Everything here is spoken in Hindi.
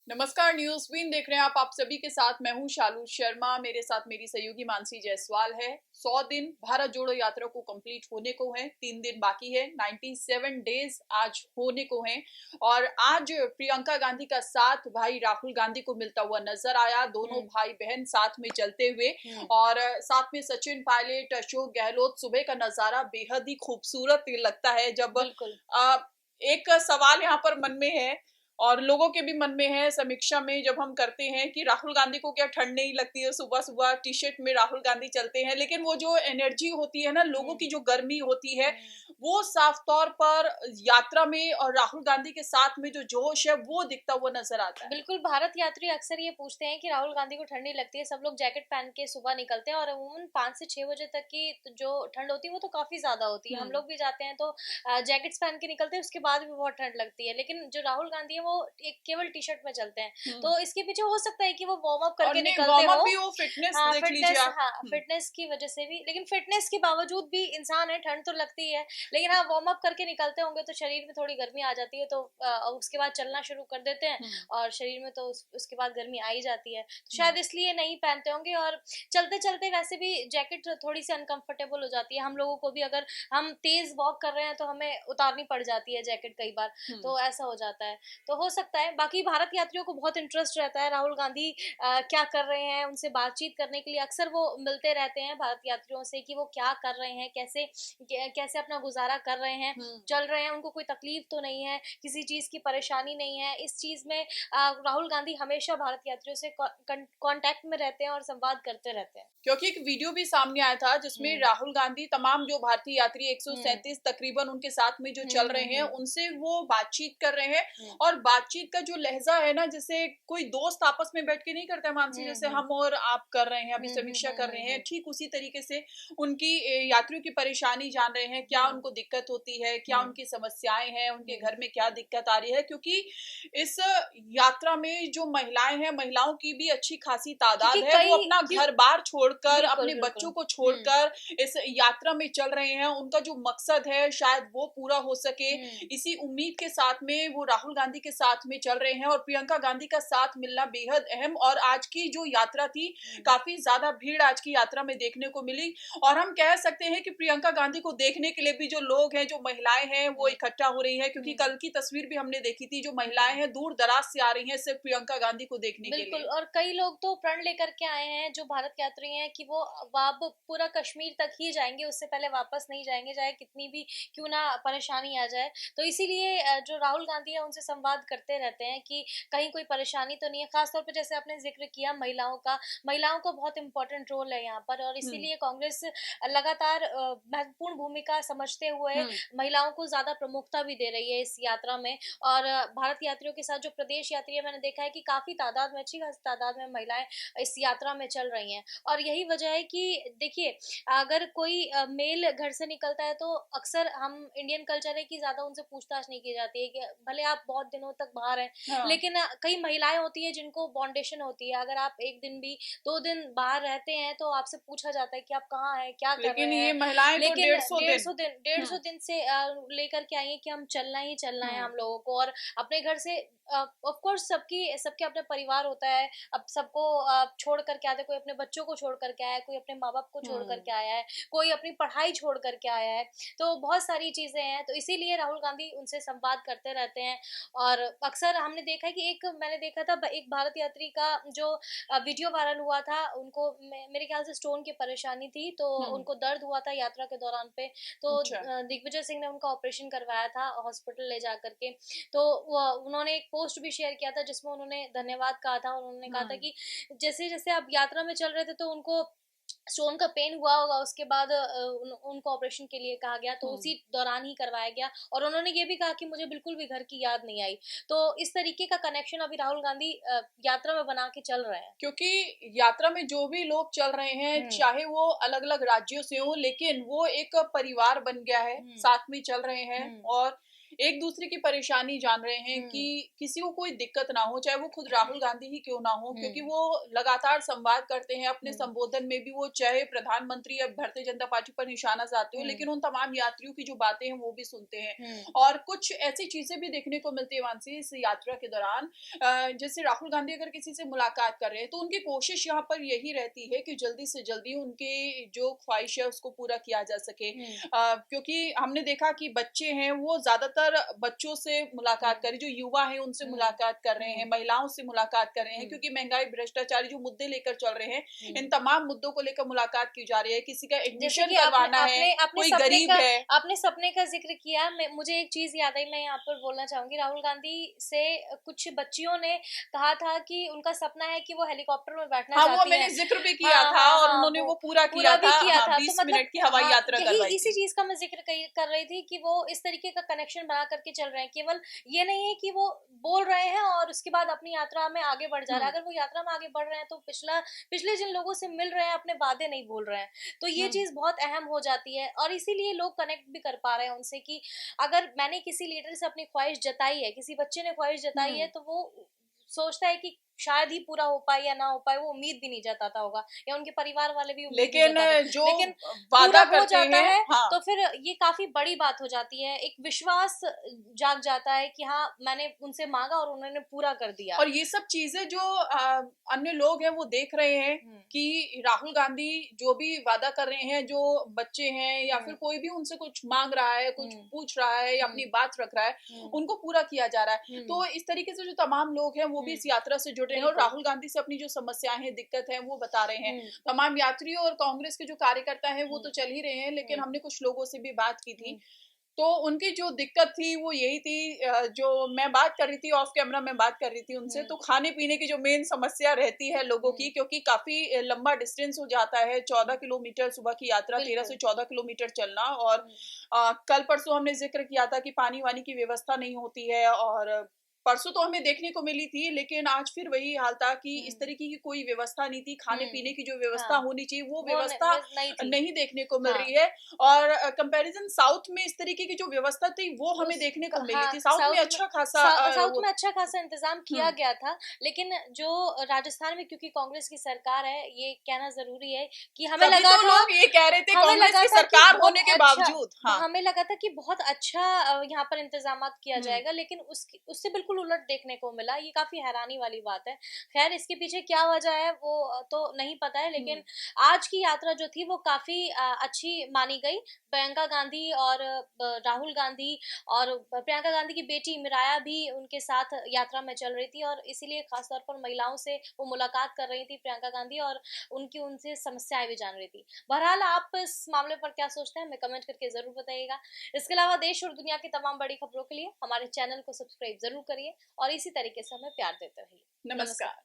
नमस्कार, न्यूज बीन देख रहे हैं आप सभी के साथ मैं हूं शालू शर्मा। मेरे साथ मेरी सहयोगी मानसी जायसवाल है। 100 दिन भारत जोड़ो यात्रा को कंप्लीट होने को हैं, 3 दिन बाकी है। 97 डेज आज होने को हैं और आज प्रियंका गांधी का साथ भाई राहुल गांधी को मिलता हुआ नजर आया। दोनों भाई बहन साथ में चलते हुए और साथ में सचिन पायलट, अशोक गहलोत। सुबह का नजारा बेहद ही खूबसूरत लगता है। जब एक सवाल यहाँ पर मन में है और लोगों के भी मन में है समीक्षा में जब हम करते हैं कि राहुल गांधी को क्या ठंड नहीं लगती है। सुबह सुबह टी शर्ट में राहुल गांधी चलते हैं, लेकिन वो जो एनर्जी होती है ना, लोगों की जो गर्मी होती है, वो साफ तौर पर यात्रा में और राहुल गांधी के साथ में जो जोश है वो दिखता हुआ नजर आता है। बिल्कुल, भारत यात्री अक्सर ये पूछते हैं कि राहुल गांधी को ठंड नहीं लगती है। सब लोग जैकेट पहन के सुबह निकलते हैं और अमूमन 5 से 6 बजे तक की जो ठंड होती है वो तो काफी ज्यादा होती है। हम लोग भी जाते हैं तो जैकेट्स पहन के निकलते हैं, उसके बाद भी बहुत ठंड लगती है। लेकिन जो राहुल गांधी है वो एक केवल टी शर्ट में चलते हैं, तो इसके पीछे हो सकता है कि वो वार्म अप करके निकलते हो। वो फिटनेस देख लीजिए आप। फिटनेस की वजह से भी, लेकिन फिटनेस के बावजूद भी इंसान है, ठंड तो लगती है। लेकिन हाँ, वार्म अप करके निकलते होंगे तो शरीर में थोड़ी गर्मी आ जाती है, तो उसके बाद चलना शुरू कर देते हैं और शरीर में तो उसके बाद गर्मी आ ही जाती है, तो शायद इसलिए नहीं पहनते होंगे। और चलते चलते वैसे भी जैकेट थोड़ी सी अनकंफर्टेबल हो जाती है। हम लोगों को भी अगर हम तेज वॉक कर रहे हैं तो हमें उतारनी पड़ जाती है जैकेट कई बार, तो ऐसा हो जाता है। तो हो सकता है, बाकी भारत यात्रियों को बहुत इंटरेस्ट रहता है राहुल गांधी क्या कर रहे हैं, उनसे बातचीत करने के लिए अक्सर वो मिलते रहते हैं भारत यात्रियों से कि वो क्या कर रहे हैं, कैसे कैसे अपना गुजारा कर रहे हैं, चल रहे हैं, उनको कोई तकलीफ तो नहीं है, किसी चीज की परेशानी नहीं है। इस चीज में राहुल गांधी हमेशा भारत यात्रियों से कांटेक्ट में रहते हैं और संवाद करते रहते हैं। क्योंकि एक वीडियो भी सामने आया था जिसमें राहुल गांधी तमाम जो भारतीय यात्री 137 तकरीबन उनके साथ में जो चल रहे हैं उनसे वो बातचीत कर रहे हैं। और बातचीत का जो लहजा है ना, जैसे कोई दोस्त आपस में बैठ के नहीं करता मानसी, जैसे हम और आप कर रहे हैं अभी समीक्षा कर रहे हैं, ठीक उसी तरीके से उनकी यात्रियों की परेशानी जान रहे हैं, क्या उनको दिक्कत होती है, क्या उनकी समस्याएं हैं, उनके घर में क्या दिक्कत आ रही है। क्योंकि इस यात्रा में जो महिलाएं हैं, महिलाओं की भी अच्छी खासी तादाद है, वो अपना घर बार छोड़कर, अपने बच्चों को छोड़कर इस यात्रा में चल रहे हैं। उनका जो मकसद है शायद वो पूरा हो सके, इसी उम्मीद के साथ में वो राहुल गांधी के साथ में चल रहे हैं। और प्रियंका गांधी का साथ मिलना बेहद अहम। और आज की जो यात्रा थी, काफी ज्यादा भीड़ आज की यात्रा में देखने को मिली। और हम कह सकते हैं कि प्रियंका गांधी को देखने के लिए भी जो लोग हैं, जो महिलाएं हैं, वो इकट्ठा हो रही है। क्योंकि कल की तस्वीर भी हमने देखी थी, जो महिलाएं हैं दूर दराज से आ रही हैं सिर्फ प्रियंका गांधी को देखने के लिए। बिल्कुल, और कई लोग तो प्रण लेकर के आए हैं जो भारत यात्री हैं कि वो अब पूरा कश्मीर तक ही जाएंगे, उससे पहले वापस नहीं जाएंगे, चाहे कितनी भी क्यों ना परेशानी आ जाए। तो इसीलिए जो राहुल गांधी है उनसे संवाद करते रहते हैं कि कहीं कोई परेशानी तो नहीं है। खासतौर पर जैसे आपने जिक्र किया महिलाओं का, महिलाओं को बहुत इंपॉर्टेंट रोल है यहाँ पर, और इसीलिए कांग्रेस लगातार महत्वपूर्ण भूमिका समझते हुए महिलाओं को ज्यादा प्रमुखता भी दे रही है इस यात्रा में। और भारत यात्रियों के साथ जो प्रदेश यात्री है, मैंने देखा है कि काफी तादाद में, अच्छी खासी तादाद में महिलाएं इस यात्रा में चल रही हैं। और यही वजह है कि देखिए, अगर कोई मेल घर से निकलता है तो अक्सर हम इंडियन कल्चर है कि ज्यादा उनसे पूछताछ नहीं की जाती है कि भले आप बहुत दिनों तक बाहर हैं, लेकिन कई महिलाएं होती है जिनको बॉन्डेशन होती है। अगर आप एक दिन भी 2 दिन बाहर रहते हैं तो आपसे पूछा जाता है कि आप कहाँ हैं, क्या कर रहे हैं। ये महिलाएं लेकिन तो 150 दिन से लेकर के आई है कि हम चलना ही चलना है हम लोगों को। और अपने घर से ऑफ कोर्स सबके अपने परिवार होता है, अब सबको छोड़ करके आते, कोई अपने बच्चों को छोड़ करके आया है, कोई अपने माँ बाप को छोड़ करके आया है, कोई अपनी पढ़ाई छोड़ करके आया है, तो बहुत सारी चीजें हैं। तो इसीलिए राहुल गांधी उनसे संवाद करते रहते हैं। और अक्सर हमने देखा है कि मैंने देखा था एक भारत यात्री का जो वीडियो वायरल हुआ था, उनको मेरे ख्याल से स्टोन की परेशानी थी, तो उनको दर्द हुआ था यात्रा के दौरान पे, तो दिग्विजय सिंह ने उनका ऑपरेशन करवाया था हॉस्पिटल ले जा करके। तो उन्होंने एक पोस्ट भी शेयर किया था जिसमें उन्होंने धन्यवाद कहा था। उन्होंने कहा था कि जैसे जैसे आप यात्रा में चल रहे थे तो उनको स्टोन का पेन हुआ होगा, उसके बाद उनको ऑपरेशन के लिए कहा गया, तो उसी दौरान ही करवाया गया। और उन्होंने ये भी कहा कि मुझे बिल्कुल भी घर की याद नहीं आई। तो इस तरीके का कनेक्शन अभी राहुल गांधी यात्रा में बना के चल रहे हैं। क्योंकि यात्रा में जो भी लोग चल रहे हैं, चाहे वो अलग अलग राज्यों से हो, लेकिन वो एक परिवार बन गया है, साथ में चल रहे हैं। और एक दूसरे की परेशानी जान रहे हैं कि किसी को कोई दिक्कत ना हो, चाहे वो खुद राहुल गांधी ही क्यों ना हो, क्योंकि वो लगातार संवाद करते हैं। अपने संबोधन में भी वो चाहे प्रधानमंत्री या भारतीय जनता पार्टी पर निशाना साधते हो, लेकिन उन तमाम यात्रियों की जो बातें हैं वो भी सुनते हैं। और कुछ ऐसी चीजें भी देखने को मिलती है मानसी इस यात्रा के दौरान, जैसे राहुल गांधी अगर किसी से मुलाकात कर रहे हैं तो उनकी कोशिश यहाँ पर यही रहती है कि जल्दी से जल्दी उनके जो ख्वाहिश है उसको पूरा किया जा सके। क्योंकि हमने देखा कि बच्चे हैं वो ज्यादातर बच्चों से मुलाकात कर रहे, जो युवा है उनसे मुलाकात कर रहे हैं, महिलाओं से मुलाकात कर रहे हैं, क्योंकि महंगाई, भ्रष्टाचार जो मुद्दे लेकर चल रहे हैं, इन तमाम मुद्दों को लेकर मुलाकात की जा रही है। किसी का एडमिशन करवाना है, कोई गरीब है। आपने सपने का जिक्र किया, मुझे एक चीज याद आई, मैं यहाँ पर बोलना चाहूंगी। राहुल गांधी से कुछ बच्चियों ने कहा था कि उनका सपना है कि वो हेलीकॉप्टर में बैठना चाहती वो मैंने जिक्र भी किया था और उन्होंने वो पूरा किया था। 20 तो मिनट की हवाई यात्रा करवाई। इसी चीज का मैं जिक्र कर रही थी कि वो इस तरीके का कनेक्शन बना करके चल रहे हैं। केवल ये नहीं है कि वो बोल रहे हैं और उसके बाद अपनी यात्रा में आगे बढ़ जा रहा है। अगर वो यात्रा में आगे बढ़ रहे हैं तो पिछले जिन लोगों से मिल रहे हैं अपने वादे नहीं भूल रहे हैं, तो ये चीज बहुत अहम हो जाती है। और इसीलिए लोग कनेक्ट भी कर पा रहे हैं उनसे कि अगर मैंने किसी लीडर से अपनी ख्वाहिश जताई है, किसी बच्चे ने ख्वाहिश जताई है, तो वो सोचता है कि शायद ही पूरा हो पाए या ना हो पाए, वो उम्मीद भी नहीं जताता होगा, या उनके परिवार वाले भी उम्मीद लेकिन जो लेकिन वादा पूरा हो जाता है। हाँ। तो फिर ये काफी बड़ी बात हो जाती है, एक विश्वास जाग जाता है कि हाँ मैंने उनसे मांगा और उन्होंने पूरा कर दिया। और ये सब चीजें जो अन्य लोग हैं वो देख रहे हैं कि राहुल गांधी जो भी वादा कर रहे हैं, जो बच्चे हैं या फिर कोई भी उनसे कुछ मांग रहा है, कुछ पूछ रहा है या अपनी बात रख रहा है, उनको पूरा किया जा रहा है। तो इस तरीके से जो तमाम लोग हैं वो भी इस यात्रा से जुड़ रहे हैं और राहुल गांधी से अपनी जो समस्याएं हैं, दिक्कत है, वो बता रहे हैं। तमाम यात्रियों और कांग्रेस के जो कार्यकर्ता हैं वो तो चल ही रहे हैं, लेकिन हमने कुछ लोगों से भी बात की थी तो उनकी जो दिक्कत थी वो यही थी, जो मैं बात कर रही थी ऑफ कैमरा, मैं बात कर रही थी उनसे, तो खाने पीने की जो मेन समस्या रहती है लोगों की, क्योंकि काफी लंबा डिस्टेंस हो जाता है, 14 किलोमीटर सुबह की यात्रा, 13 से 14 किलोमीटर चलना। और कल परसों हमने जिक्र किया था कि पानी वानी की व्यवस्था नहीं होती है, और परसों तो हमें देखने को मिली थी, लेकिन आज फिर वही हाल था कि इस तरीके की कोई व्यवस्था नहीं थी। खाने पीने की जो व्यवस्था होनी चाहिए वो व्यवस्था नहीं देखने को मिल रही है। और कंपैरिजन साउथ में इस तरीके की जो व्यवस्था थी वो हमें देखने को मिली थी। साउथ में अच्छा खासा इंतजाम किया गया था। लेकिन जो राजस्थान में, क्योंकि कांग्रेस की सरकार है, ये कहना जरूरी है कि हमें लगा था, लोग ये कह रहे थे कांग्रेस की सरकार होने के बावजूद हमें लगा था कि बहुत अच्छा यहाँ पर इंतजाम किया जाएगा, लेकिन उससे बिल्कुल उलट देखने को मिला। ये काफी हैरानी वाली बात है। खैर इसके पीछे क्या वजह है वो तो नहीं पता है, लेकिन आज की यात्रा जो थी वो काफी अच्छी मानी गई। प्रियंका गांधी और राहुल गांधी और प्रियंका गांधी की बेटी मिराया भी उनके साथ यात्रा में चल रही थी, और इसीलिए खासतौर पर महिलाओं से वो मुलाकात कर रही थी प्रियंका गांधी, और उनसे समस्याएं भी जान रही थी। बहरहाल आप इस मामले पर क्या सोचते हैं हमें कमेंट करके जरूर बताइएगा। इसके अलावा देश और दुनिया की तमाम बड़ी खबरों के लिए हमारे चैनल को सब्सक्राइब जरूर करिए और इसी तरीके से हमें प्यार देते रहिए। नमस्कार।